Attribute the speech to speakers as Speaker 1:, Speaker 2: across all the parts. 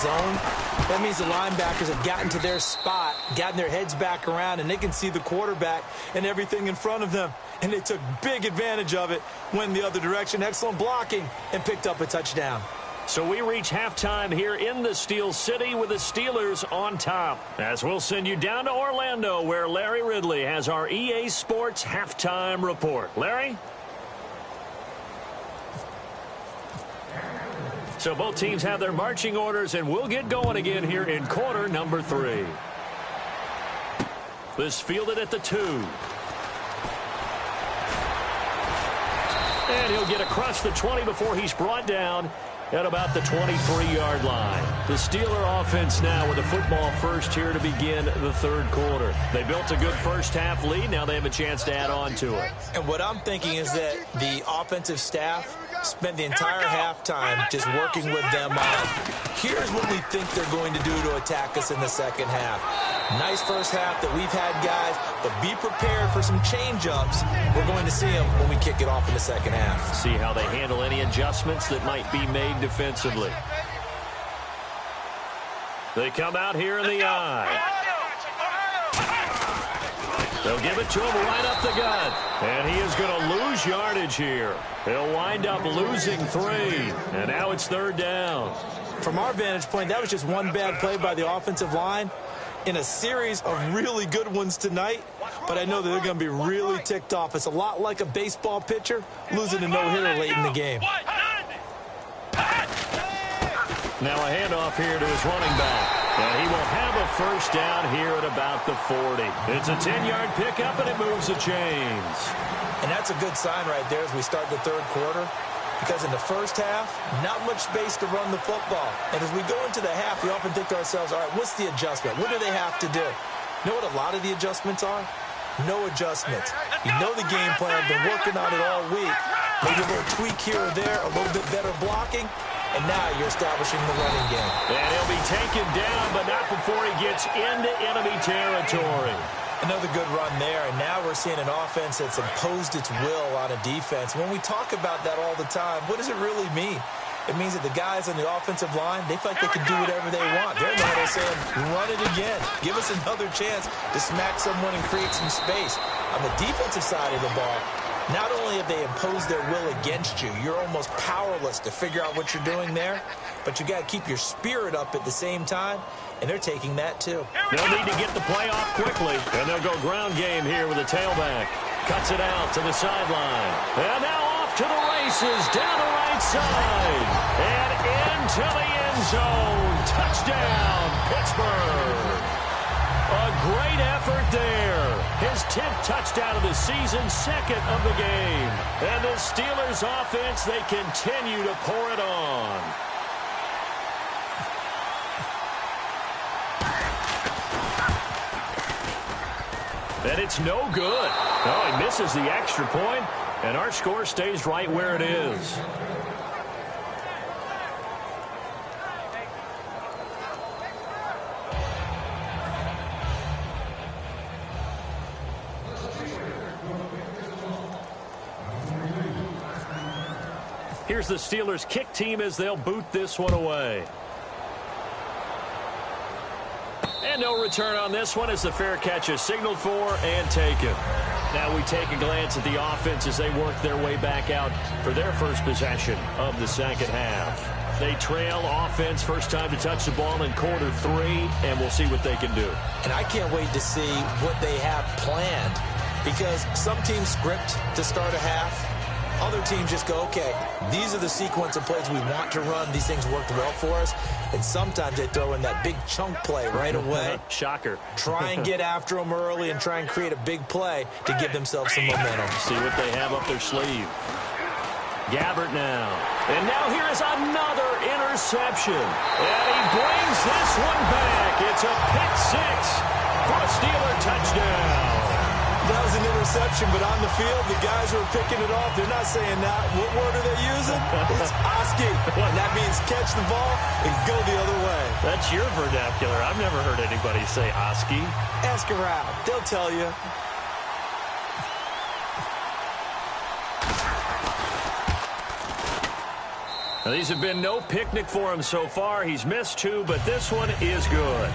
Speaker 1: zone, that means the linebackers have gotten to their spot, gotten their heads back around, and they can see the quarterback and everything in front of them. And they took big advantage of it, went the other direction, excellent blocking, and picked up a touchdown.
Speaker 2: So we reach halftime here in the Steel City with the Steelers on top. As we'll send you down to Orlando, where Larry Ridley has our EA Sports halftime report. Larry? So both teams have their marching orders, and we'll get going again here in quarter number 3. This fielded at the 2. And he'll get across the 20 before he's brought down at about the 23-yard line. The Steeler offense now with a football first here to begin the third quarter. They built a good first-half lead. Now they have a chance to add on to it.
Speaker 1: And what I'm thinking is that the offensive staff spent the entire halftime just working with them on, here's what we think they're going to do to attack us in the second half. Nice first half that we've had, guys, but be prepared for some change-ups. We're going to see them when we kick it off in the second half.
Speaker 2: See how they handle any adjustments that might be made defensively. They come out here in the eye. They'll give it to him right up the gut. And he is going to lose yardage here. He'll wind up losing 3. And now it's third down.
Speaker 1: From our vantage point, that was just one bad play by the offensive line in a series of really good ones tonight. But I know that they're going to be really ticked off. It's a lot like a baseball pitcher losing a no-hitter late in the game.
Speaker 2: Now a handoff here to his running back. And he will have a first down here at about the 40. It's a 10-yard pickup, and it moves the chains.
Speaker 1: And that's a good sign right there as we start the third quarter. Because in the first half, not much space to run the football. And as we go into the half, we often think to ourselves, all right, what's the adjustment? What do they have to do? You know what a lot of the adjustments are? No adjustments. You know the game plan, been working on it all week. Maybe a little tweak here or there, a little bit better blocking. And now you're establishing the running game.
Speaker 2: And he'll be taken down, but not before he gets into enemy territory.
Speaker 1: Another good run there, and now we're seeing an offense that's imposed its will on a defense. When we talk about that all the time, what does it really mean? It means that the guys on the offensive line, they feel like they can do whatever they want. They're in the middle saying, run it again. Give us another chance to smack someone and create some space. On the defensive side of the ball, not only have they imposed their will against you, you're almost powerless to figure out what you're doing there, but you got to keep your spirit up at the same time, and they're taking that too.
Speaker 2: They'll need to get the play off quickly, and they'll go ground game here with a tailback. Cuts it out to the sideline. And now off to the races, down the right side, and into the end zone. Touchdown, Pittsburgh. A great effort there. His 10th touchdown of the season, second of the game. And the Steelers offense, they continue to pour it on. And it's no good. Oh, he misses the extra point, and our score stays right where it is. Here's the Steelers kick team as they'll boot this one away. And no return on this one as the fair catch is signaled for and taken. Now we take a glance at the offense as they work their way back out for their first possession of the second half. They trail offense, first time to touch the ball in quarter 3, and we'll see what they can do.
Speaker 1: And I can't wait to see what they have planned, because some teams script to start a half. Other teams just go, okay, these are the sequence of plays we want to run. These things worked well for us. And sometimes they throw in that big chunk play right away.
Speaker 2: Shocker.
Speaker 1: Try and get after them early and try and create a big play to give themselves some momentum.
Speaker 2: See what they have up their sleeve. Gabbert now. And now here is another interception. And he brings this one back. It's a pick 6 for a Steeler touchdown.
Speaker 1: That was an interception, but on the field, the guys who are picking it off, they're not saying that. What word are they using? It's Oski. And that means catch the ball and go the other way.
Speaker 2: That's your vernacular. I've never heard anybody say Oski.
Speaker 1: Ask around. They'll tell you.
Speaker 2: Now, these have been no picnic for him so far. He's missed 2, but this one is good.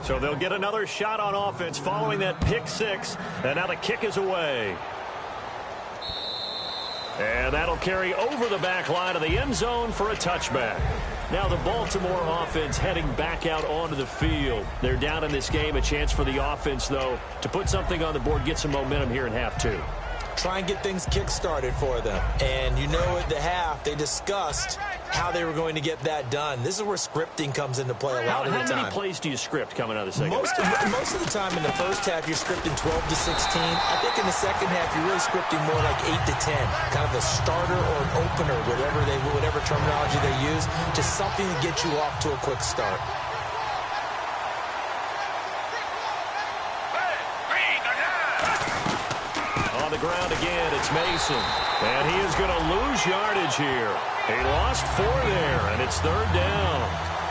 Speaker 2: So they'll get another shot on offense following that pick 6, and now the kick is away. And that'll carry over the back line of the end zone for a touchback. Now the Baltimore offense heading back out onto the field. They're down in this game. A chance for the offense, though, to put something on the board, get some momentum here in half 2.
Speaker 1: Try and get things kick-started for them. And you know at the half, they discussed how they were going to get that done. This is where scripting comes into play a lot of the time.
Speaker 2: How many plays do you script coming out of the second
Speaker 1: half? Most of the time in the first half, you're scripting 12 to 16. I think in the second half, you're really scripting more like 8 to 10. Kind of a starter or an opener, whatever terminology they use, just something to get you off to a quick start.
Speaker 2: On the ground again, it's Mason. And he is going to lose yardage here. He lost 4 there, and it's 3rd down.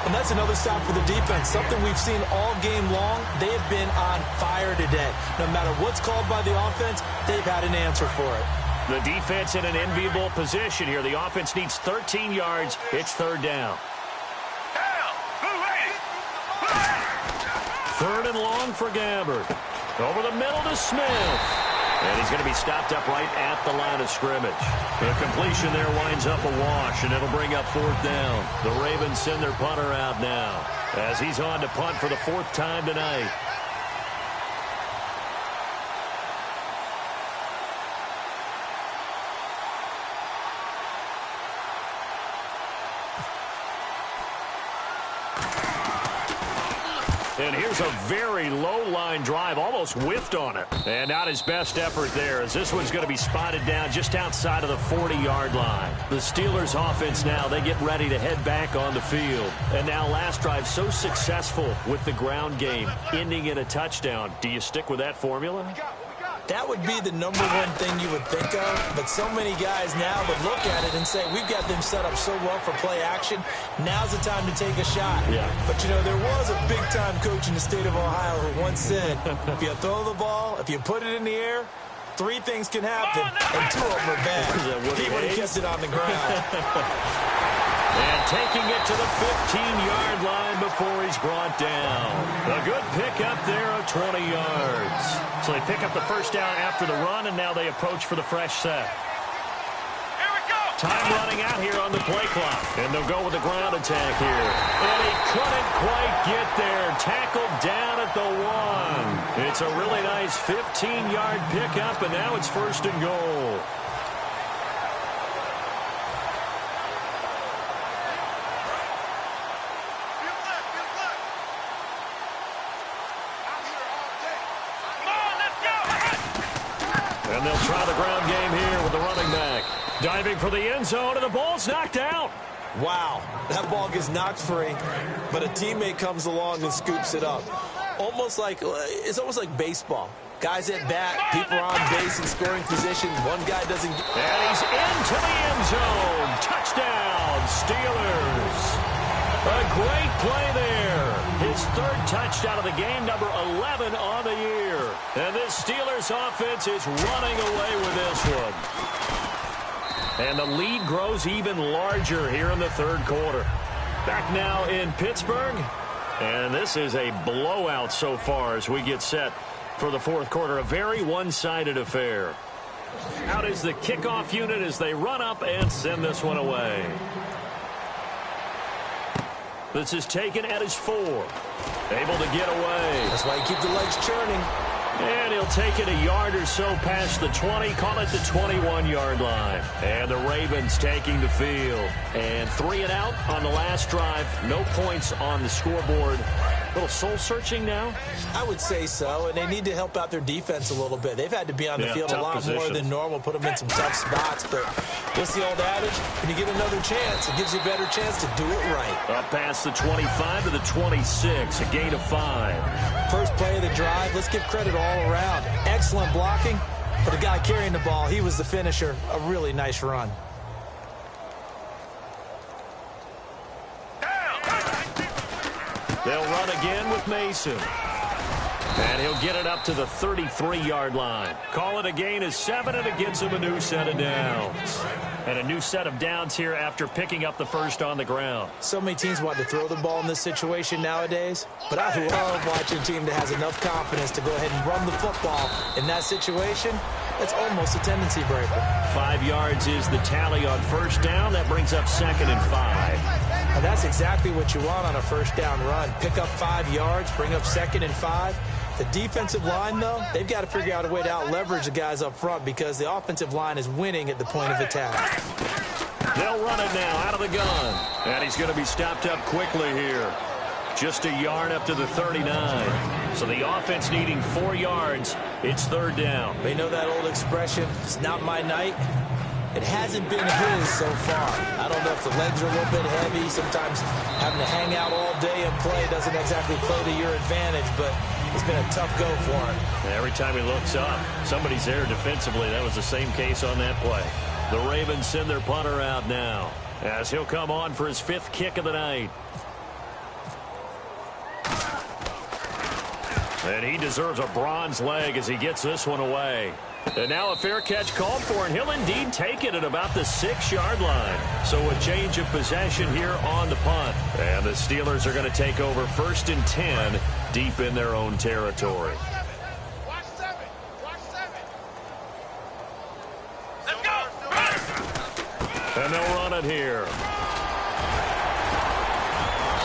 Speaker 1: And that's another stop for the defense. Something we've seen all game long. They have been on fire today. No matter what's called by the offense, they've had an answer for it.
Speaker 2: The defense in an enviable position here. The offense needs 13 yards. It's 3rd down. 3rd and long for Gabbard. Over the middle to Smith. And he's going to be stopped up right at the line of scrimmage. The completion there winds up a wash, and it'll bring up 4th down. The Ravens send their punter out now as he's on to punt for the 4th time tonight. And here's a very low-line drive, almost whiffed on it. And not his best effort there, as this one's going to be spotted down just outside of the 40-yard line. The Steelers' offense now, they get ready to head back on the field. And now last drive so successful with the ground game, ending in a touchdown. Do you stick with that formula?
Speaker 1: That would be the number one thing you would think of, but so many guys now would look at it and say, we've got them set up so well for play action. Now's the time to take a shot.
Speaker 2: Yeah.
Speaker 1: But, you know, there was a big-time coach in the state of Ohio who once said, if you throw the ball, if you put it in the air, 3 things can happen, and 2 of them are bad. He would have kept it on the ground.
Speaker 2: And taking it to the 15-yard line before he's brought down. A good pickup there of 20 yards. So they pick up the 1st down after the run, and now they approach for the fresh set.
Speaker 3: Here we go.
Speaker 2: Time running out here on the play clock. And they'll go with the ground attack here. And he couldn't quite get there. Tackled down at the 1. It's a really nice 15-yard pickup, and now it's 1st and goal. And they'll try the ground game here with the running back. Diving for the end zone, and the ball's knocked out.
Speaker 1: Wow, that ball gets knocked free, but a teammate comes along and scoops it up. It's almost like baseball. Guys at bat, people are on base in scoring position. One guy doesn't.
Speaker 2: And he's into the end zone. Touchdown, Steelers. A great play there. His 3rd touchdown of the game, number 11 on the year. And this Steelers offense is running away with this one. And the lead grows even larger here in the 3rd quarter. Back now in Pittsburgh. And this is a blowout so far as we get set for the 4th quarter. A very one-sided affair. Out is the kickoff unit as they run up and send this one away. This is taken at his 4. Able to get away.
Speaker 1: That's why you keep the legs churning.
Speaker 2: And he'll take it a yard or so past the 20, call it the 21-yard line. And the Ravens taking the field. And 3 and out on the last drive. No points on the scoreboard. A little soul-searching now?
Speaker 1: I would say so, and they need to help out their defense a little bit. They've had to be on the field a lot more than normal, put them in some tough spots. But what's the old adage? When you get another chance, it gives you a better chance to do it right.
Speaker 2: Up past the 25 to the 26, a gain of 5.
Speaker 1: First play of the drive, let's give credit all around. Excellent blocking, but the guy carrying the ball, he was the finisher. A really nice run.
Speaker 2: They'll run again with Mason. And he'll get it up to the 33-yard line. Call it a gain of 7, and it gives him a new set of downs. And a new set of downs here after picking up the first on the ground.
Speaker 1: So many teams want to throw the ball in this situation nowadays, but I love watching a team that has enough confidence to go ahead and run the football. In that situation, that's almost a tendency breaker.
Speaker 2: 5 yards is the tally on first down. That brings up 2nd and 5.
Speaker 1: And that's exactly what you want on a first down run. Pick up 5 yards, bring up 2nd and 5. The defensive line, though, they've got to figure out a way to out-leverage the guys up front because the offensive line is winning at the point of attack.
Speaker 2: They'll run it now out of the gun. And he's going to be stopped up quickly here. Just a yard up to the 39. So the offense needing 4 yards. It's 3rd down.
Speaker 1: They know that old expression, it's not my night. It hasn't been his so far. I don't know if the legs are a little bit heavy. Sometimes having to hang out all day and play doesn't exactly play to your advantage, but it's been a tough go for him.
Speaker 2: Every time he looks up, somebody's there defensively. That was the same case on that play. The Ravens send their punter out now as he'll come on for his 5th kick of the night. And he deserves a bronze leg as he gets this one away. And now a fair catch called for, and he'll indeed take it at about the 6-yard line. So a change of possession here on the punt. And the Steelers are going to take over 1st and 10 deep in their own territory.
Speaker 3: Watch 7. Watch 7. Let's go.
Speaker 2: And they'll run it here.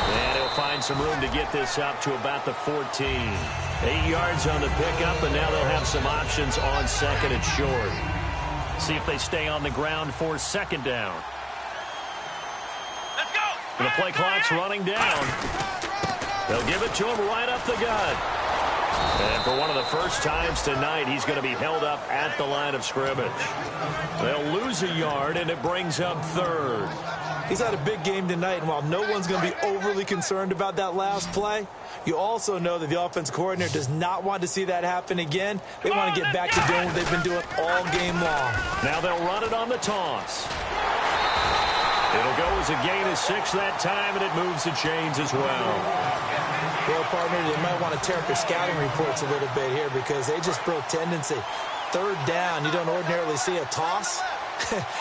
Speaker 2: And he'll find some room to get this up to about the 14. 8 yards on the pickup, and now they'll have some options on 2nd and short. See if they stay on the ground for 2nd down.
Speaker 3: Let's go.
Speaker 2: And the play clock's running down. They'll give it to him right up the gut. And for one of the first times tonight, he's going to be held up at the line of scrimmage. They'll lose a yard, and it brings up 3rd.
Speaker 1: He's had a big game tonight, and while no one's going to be overly concerned about that last play, you also know that the offense coordinator does not want to see that happen again. They want to get back to doing what they've been doing all game long.
Speaker 2: Now they'll run it on the toss. It'll go as a gain of 6 that time, and it moves the chains as well.
Speaker 1: Well, partner, they might want to tear up their scouting reports a little bit here because they just broke tendency. 3rd down, you don't ordinarily see a toss.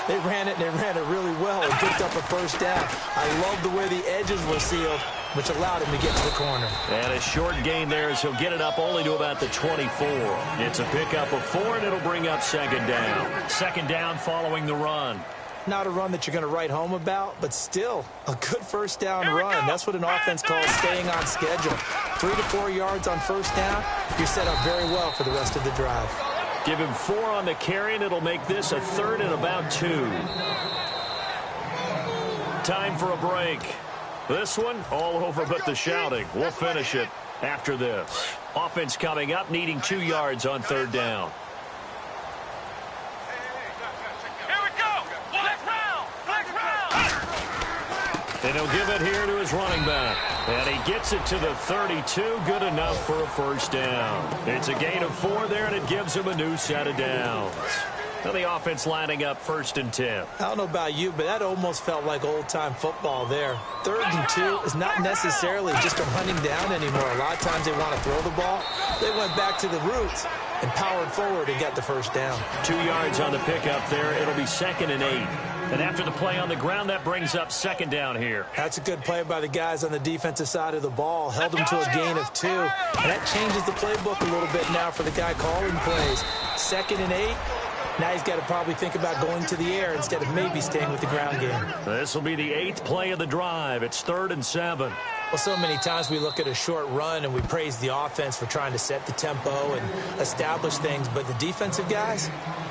Speaker 1: They ran it, and they ran it really well and picked up a 1st down. I love the way the edges were sealed, which allowed him to get to the corner. And
Speaker 2: a short gain there as he'll get it up only to about the 24. It's a pickup of 4, and it'll bring up 2nd down. 2nd down following the run.
Speaker 1: Not a run that you're going to write home about, but still a good 1st down run. That's what an offense calls staying on schedule. 3 to 4 yards on 1st down, you're set up very well for the rest of the drive.
Speaker 2: Give him 4 on the carry, and it'll make this a 3rd and about 2. Time for a break. This one, all over but the shouting. We'll finish it after this. Offense coming up, needing 2 yards on 3rd down.
Speaker 3: Here we go. Flex round. Flex round.
Speaker 2: And he'll give it here to his running back. And he gets it to the 32. Good enough for a 1st down. It's a gain of 4 there, and it gives him a new set of downs. Now the offense lining up 1st and 10.
Speaker 1: I don't know about you, but that almost felt like old-time football there. 3rd and 2 is not necessarily just a running down anymore. A lot of times they want to throw the ball. They went back to the roots and powered forward and got the 1st down.
Speaker 2: 2 yards on the pickup there. It'll be 2nd and 8. And after the play on the ground, that brings up 2nd down here.
Speaker 1: That's a good play by the guys on the defensive side of the ball. Held them to a gain of 2. And that changes the playbook a little bit now for the guy calling plays. 2nd and 8. Now he's got to probably think about going to the air instead of maybe staying with the ground game.
Speaker 2: This will be the 8th play of the drive. It's 3rd and 7.
Speaker 1: Well, so many times we look at a short run and we praise the offense for trying to set the tempo and establish things. But the defensive guys,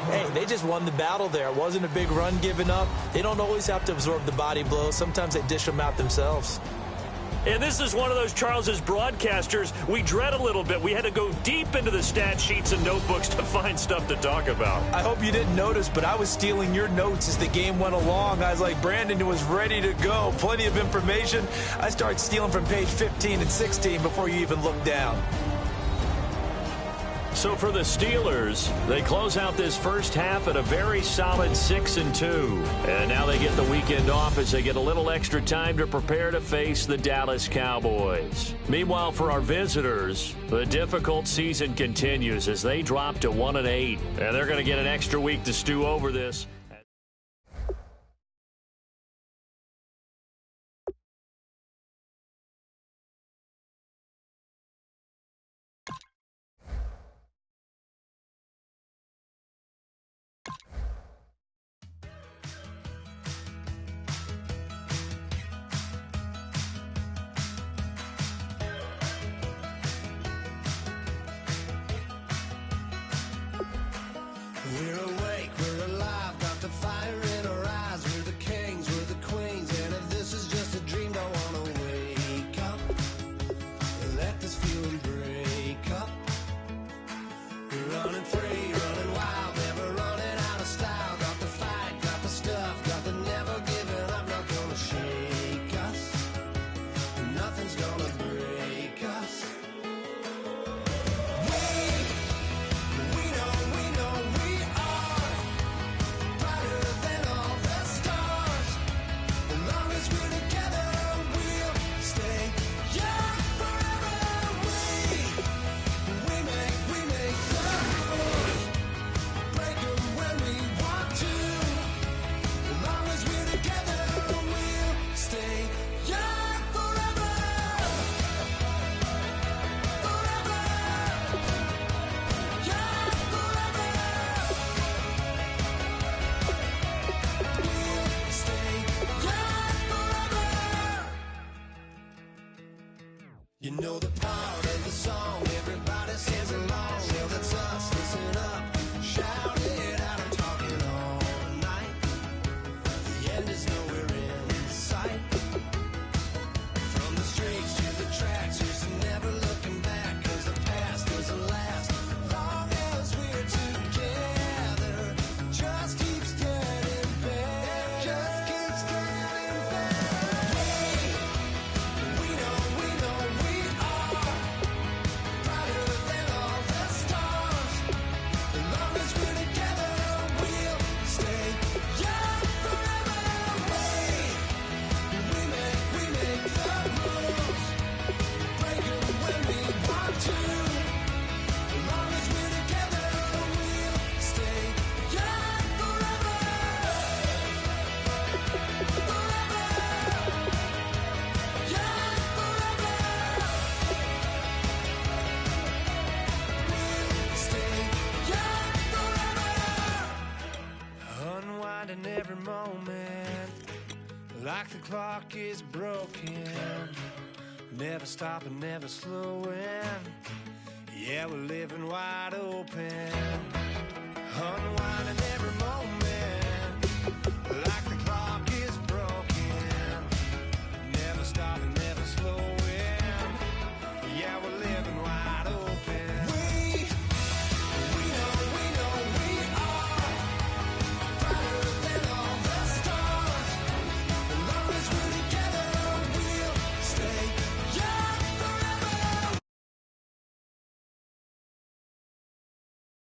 Speaker 1: hey, they just won the battle there. It wasn't a big run given up. They don't always have to absorb the body blows. Sometimes they dish them out themselves.
Speaker 2: And this is one of those, Charles, as broadcasters, we dread a little bit. We had to go deep into the stat sheets and notebooks to find stuff to talk about.
Speaker 1: I hope you didn't notice, but I was stealing your notes as the game went along. I was like, Brandon was ready to go. Plenty of information. I started stealing from page 15 and 16 before you even looked down.
Speaker 2: So for the Steelers, they close out this first half at a very solid 6-2. And now they get the weekend off as they get a little extra time to prepare to face the Dallas Cowboys. Meanwhile, for our visitors, the difficult season continues as they drop to 1-8. And they're going to get an extra week to stew over this.
Speaker 4: We're awake, we're alive, got the fire in our eyes. We're the kings, we're the queens, and if this is just a dream, don't wanna wake up. Let this feeling break up. We're running free, running wild, never running out of style. Got the fight, got the stuff, got the never giving up. Not gonna shake us, nothing's gonna break us. You know the part of the song, everybody sings along. Well, that's us, listen up, shout it out, I'm talking all night. The end is nowhere in sight. From the streets to the tracks, here's to never looking back, cause the past doesn't last. Long as we're together, just keeps getting better. Just keeps getting better. We know we are brighter than all the stars. As long as we're together, we'll stay young forever. We make the rules, break them when we want to. As long as we're together, we'll stay young forever. Forever. Young forever. We'll stay young forever. Unwinding every moment, like the clock is broken. Never stopping, never slowing. Yeah, we're living wide open. Unwinding every